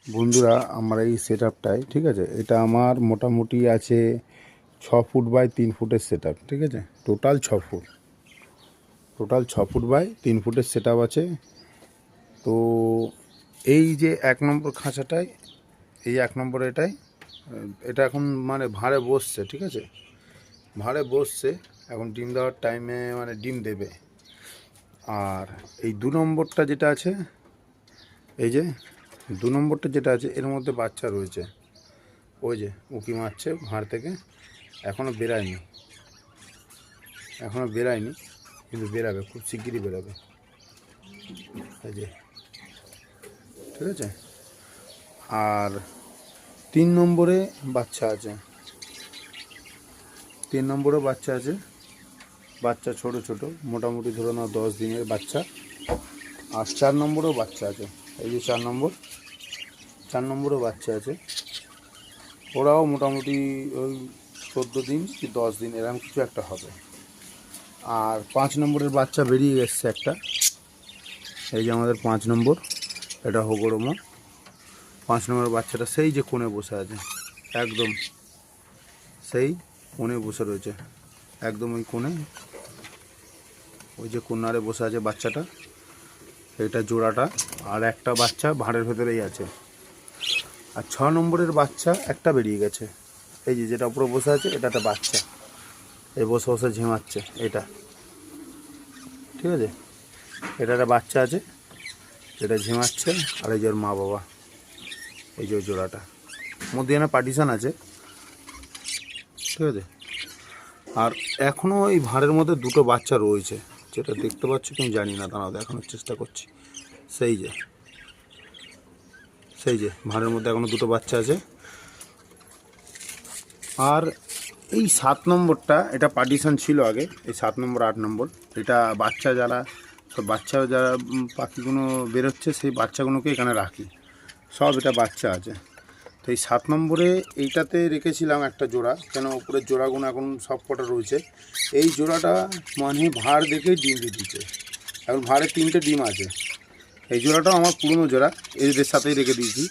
বন্ধুরা, আমার এই সেট আপটায়, ঠিক আছে, এটা আমার মোটামুটি আছে 6 ফুট বাই 3 ফুটের সেট আপ। ঠিক আছে, total 6 foot, total 6 foot by 3 ফুটের সেট আপ আছে। তো এই যে 1 নম্বর খাঁচাটায়, এই 1 নম্বর এটা এখন মানে ভাঁড়ে বসছে। ঠিক আছে, ভাঁড়ে বসছে, এখন ডিম দেওয়ার টাইমে মানে ডিম দেবে। আর এই 2 নম্বরটা যেটা আছে, এই যে 2 নম্বরটা যেটা আছে, এর মধ্যে বাচ্চা রয়েছে। ওই যে উঁকি মারছে ভাঁড় থেকে, এখনও বেরায়নি, কিন্তু বেরাবে, খুব শিগগিরই বেরাবে। এই যে, ঠিক আছে। আর 3 নম্বরে বাচ্চা আছে, 3 নম্বরে বাচ্চা আছে, বাচ্চা ছোট ছোট, মোটামুটি ধরে নাও 10 দিনের বাচ্চা। আর 4 নম্বরেও বাচ্চা আছে, এই যে 4 নম্বরেও বাচ্চা আছে। ওরাও মোটামুটি ওই 14 দিন কি 10 দিন এরকম কিছু একটা হবে। আর 5 নম্বরের বাচ্চা বেরিয়ে এসছে একটা, এই যে আমাদের 5 নম্বর, এটা হগরমো। 5 নম্বরের বাচ্চাটা সেই যে কোণে বসে আছে, একদম সেই কোণে বসে রয়েছে, একদম ওই কোণে, ওই যে কোণারে বসে আছে বাচ্চাটা, এটা জোড়াটা। আর একটা বাচ্চা ভাঁড়ের ভেতরেই আছে। আর 6 নম্বরের বাচ্চা একটা বেরিয়ে গেছে, এই যে যেটা উপরে বসে আছে, এটা একটা বাচ্চা, এই বসে বসে ঝিমাচ্ছে এটা। ঠিক আছে, এটা একটা বাচ্চা আছে, এটা ঝিমাচ্ছে। আর এই যে ওর মা বাবা, এই যে জোড়াটা, মধ্যখানে পার্টিশান আছে। ঠিক আছে, আর এখনও এই ভাঁড়ের মধ্যে 2টো বাচ্চা রয়েছে, যেটা দেখতে পাচ্ছি তুমি জানি না, দাঁড়াও দেখানোর চেষ্টা করছি। সেই যে ভাঁড়ের মধ্যে এখনও 2টো বাচ্চা আছে। আর এই 7 নম্বরটা, এটা পার্টিশান ছিল আগে, এই 7 নম্বর 8 নম্বর, এটা বাচ্চা যারা পাখিগুলো বেরোচ্ছে, সেই বাচ্চাগুলোকে এখানে রাখি, সব এটা বাচ্চা আছে। তো এই 7 নম্বরে এইটাতে রেখেছিলাম একটা জোড়া, কেন উপরের জোড়াগুলো এখন সব কটা রয়েছে। এই জোড়াটা মানে ভাঁড় দেখে ডিম দিয়ে দিচ্ছে, এখন ভাঁড়ে 3টে ডিম আছে। এই জোড়াটাও আমার পুরনো জোড়া, এদের সাথেই রেখে দিয়েছি।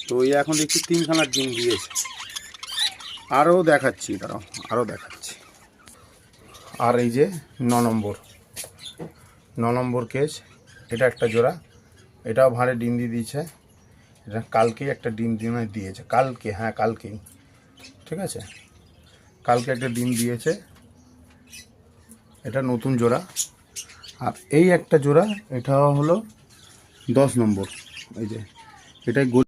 তো এই এখন দেখছি 3খানার ডিম দিয়েছে। আরও দেখাচ্ছি, দাঁড়াও আরও দেখাচ্ছি। আর এই যে 9 নম্বর কেজ, এটা একটা জোড়া, এটাও ভাঁড়ে ডিম দিয়ে দিয়েছে। এটা কালকেই একটা ডিম দিয়েছে, কালকে, হ্যাঁ কালকেই। ঠিক আছে, কালকে একটা ডিম দিয়েছে, এটা নতুন জোড়া। আর এই একটা জোড়া, এটা হলো 10 নম্বর, এই যে এটাই